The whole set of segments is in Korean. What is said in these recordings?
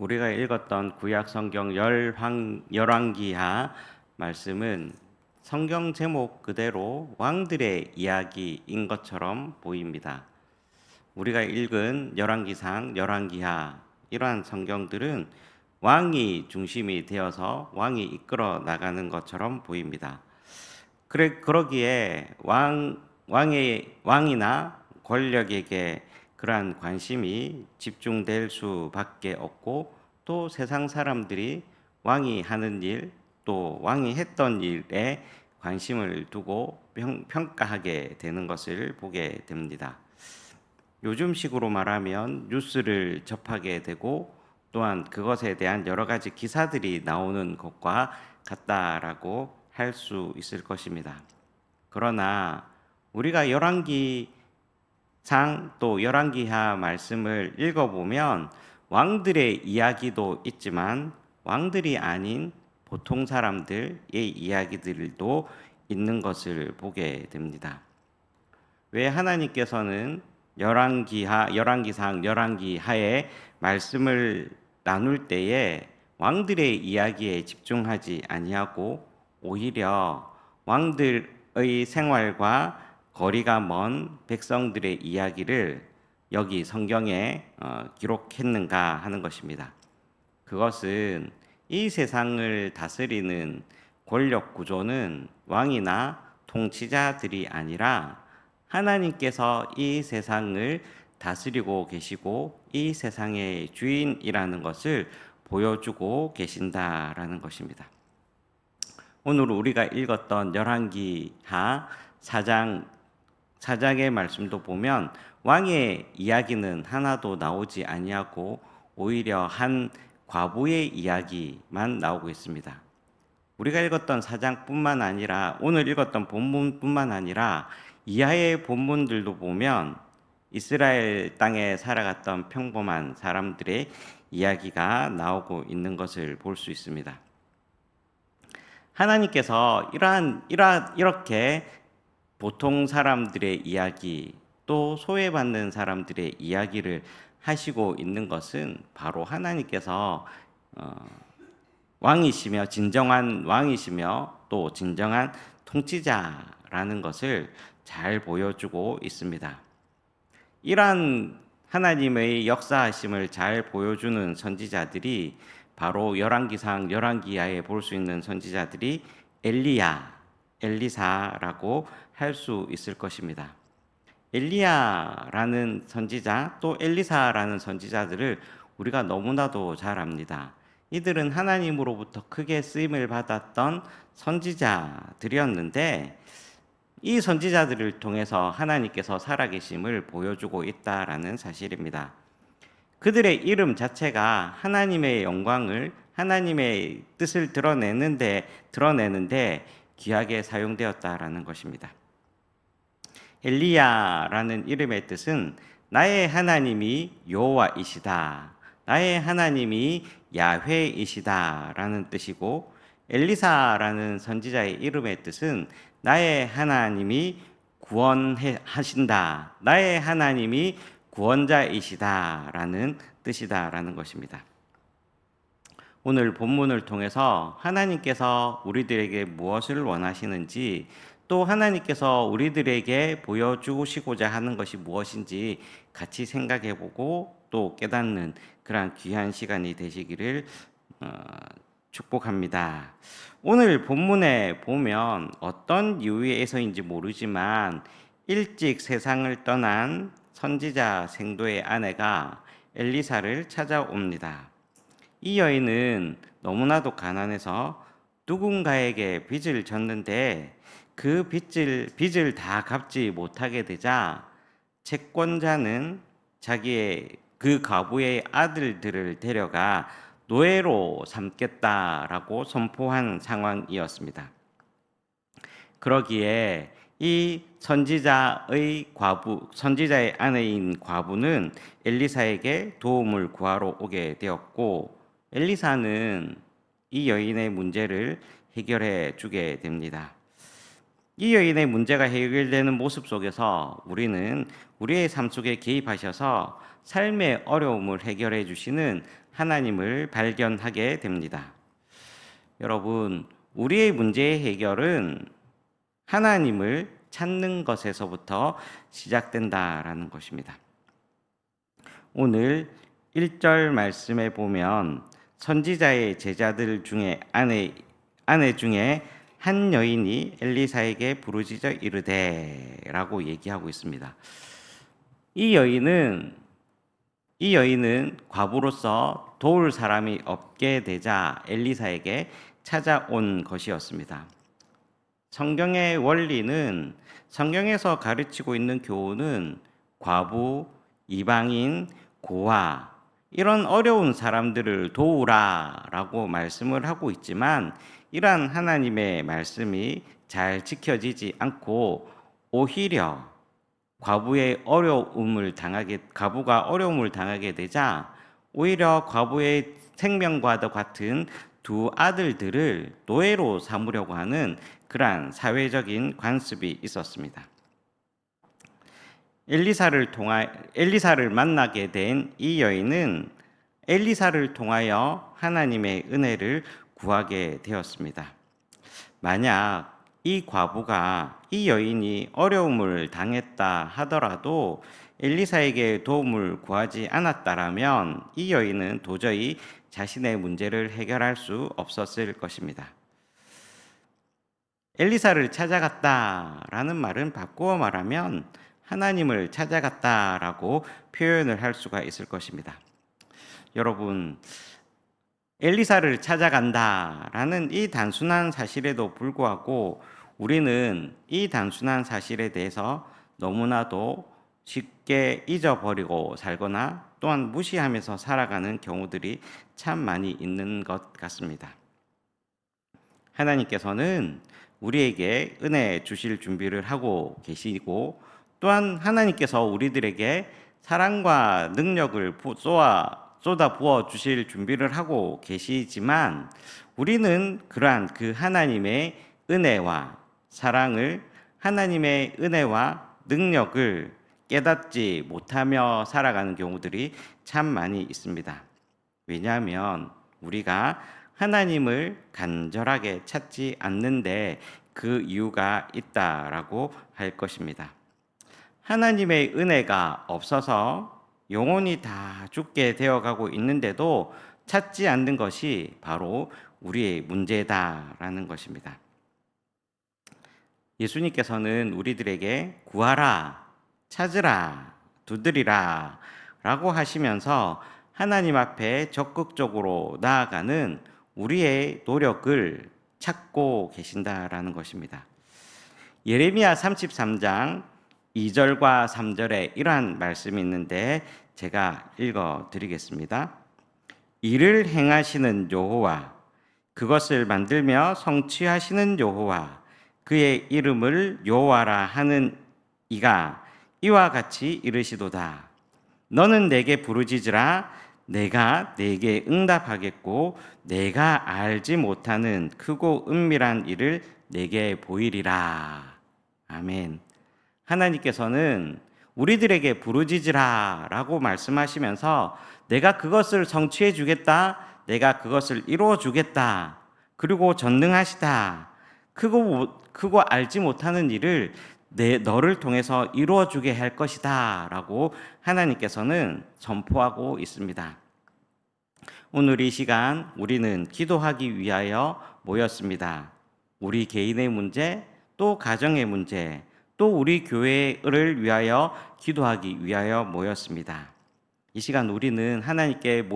우리가 읽었던 구약 성경 열왕기하 말씀은 성경 제목 그대로 왕들의 이야기인 것처럼 보입니다. 우리가 읽은 열왕기상, 열왕기하 이러한 성경들은 왕이 중심이 되어서 왕이 이끌어 나가는 것처럼 보입니다. 그러기에 왕이나 권력에게 그러한 관심이 집중될 수밖에 없고, 또 세상 사람들이 왕이 하는 일, 또 왕이 했던 일에 관심을 두고 평가하게 되는 것을 보게 됩니다. 요즘식으로 말하면 뉴스를 접하게 되고, 또한 그것에 대한 여러 가지 기사들이 나오는 것과 같다라고 할 수 있을 것입니다. 그러나 우리가 열왕기상 또 열왕기하 말씀을 읽어보면 왕들의 이야기도 있지만 왕들이 아닌 보통 사람들의 이야기들도 있는 것을 보게 됩니다. 왜 하나님께서는 열왕기상, 열왕기하의 말씀을 나눌 때에 왕들의 이야기에 집중하지 아니하고 오히려 왕들의 생활과 거리가 먼 백성들의 이야기를 여기 성경에 기록했는가 하는 것입니다. 그것은 이 세상을 다스리는 권력 구조는 왕이나 통치자들이 아니라 하나님께서 이 세상을 다스리고 계시고 이 세상의 주인이라는 것을 보여주고 계신다라는 것입니다. 오늘 우리가 읽었던 열왕기하 4장의 말씀도 보면 왕의 이야기는 하나도 나오지 아니하고 오히려 한 과부의 이야기만 나오고 있습니다. 우리가 읽었던 4장뿐만 아니라 오늘 읽었던 본문뿐만 아니라 이하의 본문들도 보면 이스라엘 땅에 살아갔던 평범한 사람들의 이야기가 나오고 있는 것을 볼 수 있습니다. 하나님께서 이렇게 보통 사람들의 이야기, 또 소외받는 사람들의 이야기를 하시고 있는 것은 바로 하나님께서 왕이시며 진정한 왕이시며 또 진정한 통치자라는 것을 잘 보여주고 있습니다. 이러한 하나님의 역사하심을 잘 보여주는 선지자들이 바로 열왕기상, 열왕기하에 볼 수 있는 선지자들이 엘리사라고 할 수 있을 것입니다. 엘리야라는 선지자, 또 엘리사라는 선지자들을 우리가 너무나도 잘 압니다. 이들은 하나님으로부터 크게 쓰임을 받았던 선지자들이었는데, 이 선지자들을 통해서 하나님께서 살아계심을 보여주고 있다라는 사실입니다. 그들의 이름 자체가 하나님의 영광을, 하나님의 뜻을 드러내는데 귀하게 사용되었다라는 것입니다. 엘리야라는 이름의 뜻은 나의 하나님이 여호와이시다, 나의 하나님이 야훼이시다라는 뜻이고, 엘리사라는 선지자의 이름의 뜻은 나의 하나님이 구원하신다, 나의 하나님이 구원자이시다라는 뜻이다라는 것입니다. 오늘 본문을 통해서 하나님께서 우리들에게 무엇을 원하시는지, 또 하나님께서 우리들에게 보여주시고자 하는 것이 무엇인지 같이 생각해보고 또 깨닫는 그러한 귀한 시간이 되시기를 축복합니다. 오늘 본문에 보면 어떤 이유에서인지 모르지만 일찍 세상을 떠난 선지자 생도의 아내가 엘리사를 찾아옵니다. 이 여인은 너무나도 가난해서 누군가에게 빚을 졌는데 그 빚을 다 갚지 못하게 되자 채권자는 자기의 그 과부의 아들들을 데려가 노예로 삼겠다라고 선포한 상황이었습니다. 그러기에 이 선지자의 아내인 과부는 엘리사에게 도움을 구하러 오게 되었고, 엘리사는 이 여인의 문제를 해결해 주게 됩니다. 이 여인의 문제가 해결되는 모습 속에서 우리는 우리의 삶 속에 개입하셔서 삶의 어려움을 해결해 주시는 하나님을 발견하게 됩니다. 여러분, 우리의 문제의 해결은 하나님을 찾는 것에서부터 시작된다라는 것입니다. 오늘 1절 말씀에 보면 선지자의 제자들 중에 아내 중에 한 여인이 엘리사에게 부르짖어 이르되라고 얘기하고 있습니다. 이 여인은 과부로서 도울 사람이 없게 되자 엘리사에게 찾아온 것이었습니다. 성경의 원리는, 성경에서 가르치고 있는 교훈은 과부, 이방인, 고아 이런 어려운 사람들을 도우라라고 말씀을 하고 있지만, 이러한 하나님의 말씀이 잘 지켜지지 않고 오히려 과부가 어려움을 당하게 되자 오히려 과부의 생명과도 같은 두 아들들을 노예로 삼으려고 하는 그러한 사회적인 관습이 있었습니다. 엘리사를 만나게 된 이 여인은 엘리사를 통하여 하나님의 은혜를 구하게 되었습니다. 만약 이 여인이 어려움을 당했다 하더라도 엘리사에게 도움을 구하지 않았다라면 이 여인은 도저히 자신의 문제를 해결할 수 없었을 것입니다. 엘리사를 찾아갔다라는 말은 바꾸어 말하면 하나님을 찾아갔다라고 표현을 할 수가 있을 것입니다. 여러분, 엘리사를 찾아간다라는 이 단순한 사실에도 불구하고 우리는 이 단순한 사실에 대해서 너무나도 쉽게 잊어버리고 살거나 또한 무시하면서 살아가는 경우들이 참 많이 있는 것 같습니다. 하나님께서는 우리에게 은혜 주실 준비를 하고 계시고, 또한 하나님께서 우리들에게 사랑과 능력을 쏟아 부어 주실 준비를 하고 계시지만, 우리는 그러한 그 하나님의 은혜와 사랑을, 하나님의 은혜와 능력을 깨닫지 못하며 살아가는 경우들이 참 많이 있습니다. 왜냐하면 우리가 하나님을 간절하게 찾지 않는데 그 이유가 있다라고 할 것입니다. 하나님의 은혜가 없어서 영혼이 다 죽게 되어가고 있는데도 찾지 않는 것이 바로 우리의 문제다라는 것입니다. 예수님께서는 우리들에게 구하라, 찾으라, 두드리라 라고 하시면서 하나님 앞에 적극적으로 나아가는 우리의 노력을 찾고 계신다라는 것입니다. 예레미야 33장 2절과 3절에 이러한 말씀이 있는데 제가 읽어 드리겠습니다. 이를 행하시는 여호와, 그것을 만들며 성취하시는 여호와, 그의 이름을 여호와라 하는 이가 이와 같이 이르시도다. 너는 내게 부르짖으라. 내가 내게 응답하겠고 내가 알지 못하는 크고 은밀한 일을 내게 보이리라. 아멘. 하나님께서는 우리들에게 부르짖으라 라고 말씀하시면서 내가 그것을 성취해 주겠다, 내가 그것을 이루어 주겠다, 그리고 전능하시다, 크고 알지 못하는 일을 너를 통해서 이루어 주게 할 것이다 라고 하나님께서는 선포하고 있습니다. 오늘 이 시간 우리는 기도하기 위하여 모였습니다. 우리 개인의 문제, 또 가정의 문제, 또 우리 교회를 위하여 기도하기 위하여 모였습니다. 이 시간 우리는 하나님께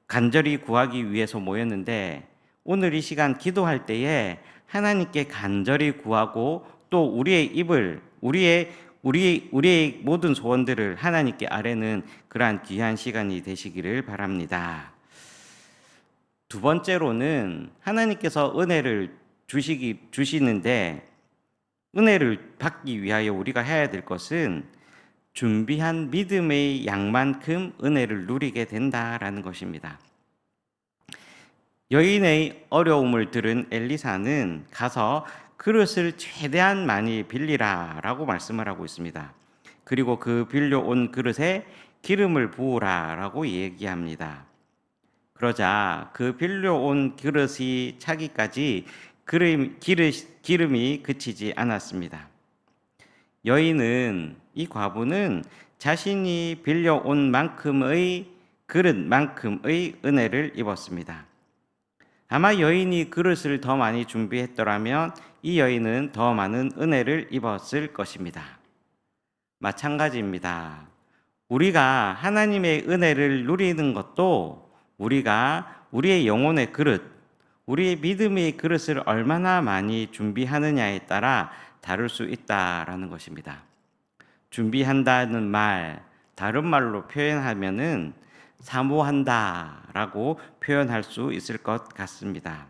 간절히 구하기 위해서 모였는데, 오늘 이 시간 기도할 때에 하나님께 간절히 구하고 또 우리의 모든 소원들을 하나님께 아뢰는 그러한 귀한 시간이 되시기를 바랍니다. 두 번째로는 하나님께서 은혜를 주시는데, 은혜를 받기 위하여 우리가 해야 될 것은 준비한 믿음의 양만큼 은혜를 누리게 된다라는 것입니다. 여인의 어려움을 들은 엘리사는 가서 그릇을 최대한 많이 빌리라라고 말씀을 하고 있습니다. 그리고 그 빌려온 그릇에 기름을 부으라라고 얘기합니다. 그러자 그 빌려온 그릇이 차기까지 기름이 그치지 않았습니다. 여인은, 이 과부는 자신이 빌려온 만큼의 그릇만큼의 은혜를 입었습니다. 아마 여인이 그릇을 더 많이 준비했더라면 이 여인은 더 많은 은혜를 입었을 것입니다. 마찬가지입니다. 우리가 하나님의 은혜를 누리는 것도 우리가 우리의 영혼의 그릇, 우리의 믿음의 그릇을 얼마나 많이 준비하느냐에 따라 다를 수 있다라는 것입니다. 준비한다는 말, 다른 말로 표현하면은 사모한다라고 표현할 수 있을 것 같습니다.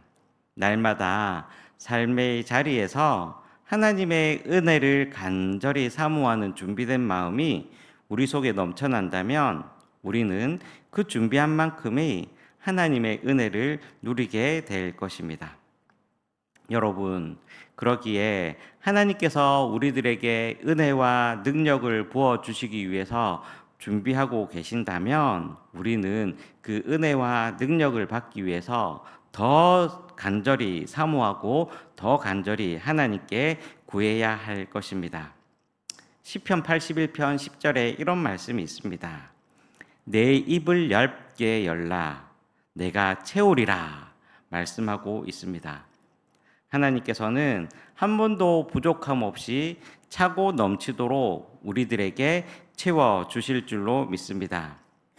날마다 삶의 자리에서 하나님의 은혜를 간절히 사모하는 준비된 마음이 우리 속에 넘쳐난다면 우리는 그 준비한 만큼의 하나님의 은혜를 누리게 될 것입니다. 여러분, 그러기에 하나님께서 우리들에게 은혜와 능력을 부어주시기 위해서 준비하고 계신다면 우리는 그 은혜와 능력을 받기 위해서 더 간절히 사모하고 더 간절히 하나님께 구해야 할 것입니다. 시편 81편 10절에 이런 말씀이 있습니다. 내 입을 얇게 열라 내가 채우리라 말씀하고 있습니다. 하나님께서는 한 번도 부족함 없이 차고 넘치도록 우리들에게 채워 주실 줄로 믿습니다.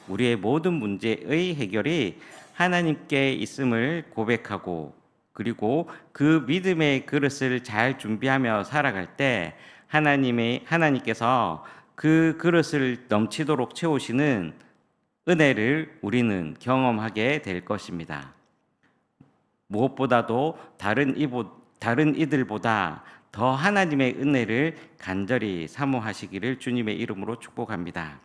우리의 모든 문제의 해결이 하나님께 있음을 고백하고 그리고 그 믿음의 그릇을 잘 준비하며 살아갈 때 하나님께서 그 그릇을 넘치도록 채우시는 은혜를 우리는 경험하게 될 것입니다. 무엇보다도 다른 이들보다 더 하나님의 은혜를 간절히 사모하시기를 주님의 이름으로 축복합니다.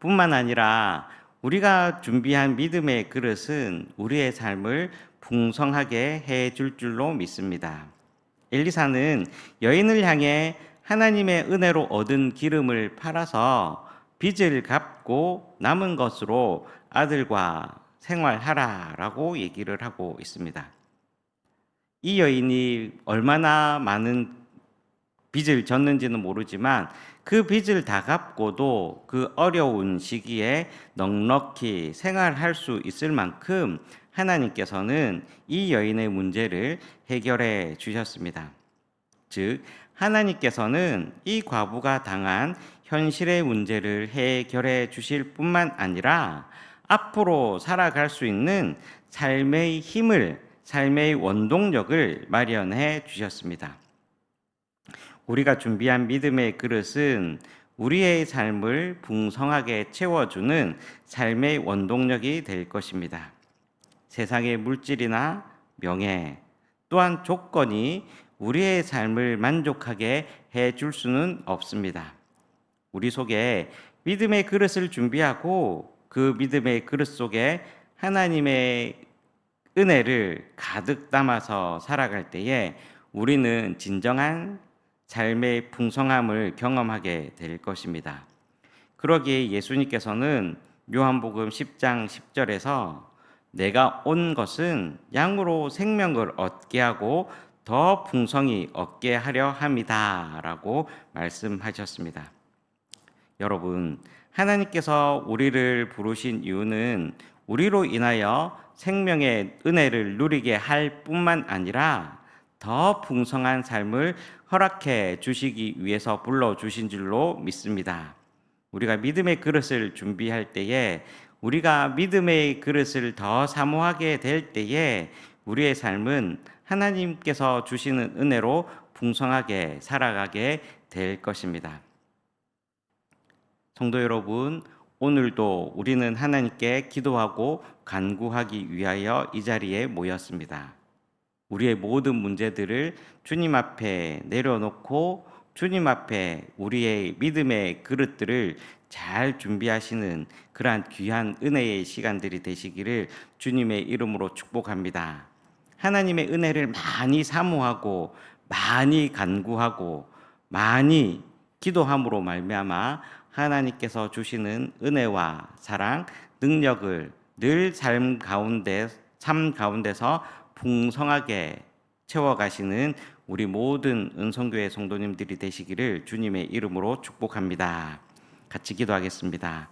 뿐만 아니라 우리가 준비한 믿음의 그릇은 우리의 삶을 풍성하게 해줄 줄로 믿습니다. 엘리사는 여인을 향해 하나님의 은혜로 얻은 기름을 팔아서 빚을 갚고 남은 것으로 아들과 생활하라라고 얘기를 하고 있습니다. 이 여인이 얼마나 많은 빚을 졌는지는 모르지만 그 빚을 다 갚고도 그 어려운 시기에 넉넉히 생활할 수 있을 만큼 하나님께서는 이 여인의 문제를 해결해 주셨습니다. 즉, 하나님께서는 이 과부가 당한 현실의 문제를 해결해 주실 뿐만 아니라 앞으로 살아갈 수 있는 삶의 힘을, 삶의 원동력을 마련해 주셨습니다. 우리가 준비한 믿음의 그릇은 우리의 삶을 풍성하게 채워주는 삶의 원동력이 될 것입니다. 세상의 물질이나 명예, 또한 조건이 우리의 삶을 만족하게 해줄 수는 없습니다. 우리 속에 믿음의 그릇을 준비하고 그 믿음의 그릇 속에 하나님의 은혜를 가득 담아서 살아갈 때에 우리는 진정한 삶의 풍성함을 경험하게 될 것입니다. 그러기에 예수님께서는 요한복음 10장 10절에서 내가 온 것은 양으로 생명을 얻게 하고 더 풍성히 얻게 하려 함이다 라고 말씀하셨습니다. 여러분, 하나님께서 우리를 부르신 이유는 우리로 인하여 생명의 은혜를 누리게 할 뿐만 아니라 더 풍성한 삶을 허락해 주시기 위해서 불러주신 줄로 믿습니다. 우리가 믿음의 그릇을 준비할 때에 우리가 믿음의 그릇을 더 사모하게 될 때에 우리의 삶은 하나님께서 주시는 은혜로 풍성하게 살아가게 될 것입니다. 성도 여러분, 오늘도 우리는 하나님께 기도하고 간구하기 위하여 이 자리에 모였습니다. 우리의 모든 문제들을 주님 앞에 내려놓고 주님 앞에 우리의 믿음의 그릇들을 잘 준비하시는 그러한 귀한 은혜의 시간들이 되시기를 주님의 이름으로 축복합니다. 하나님의 은혜를 많이 사모하고 많이 간구하고 많이 기도함으로 말미암아 하나님께서 주시는 은혜와 사랑, 능력을 늘 삶 가운데서 풍성하게 채워가시는 우리 모든 은성교회 성도님들이 되시기를 주님의 이름으로 축복합니다. 같이 기도하겠습니다.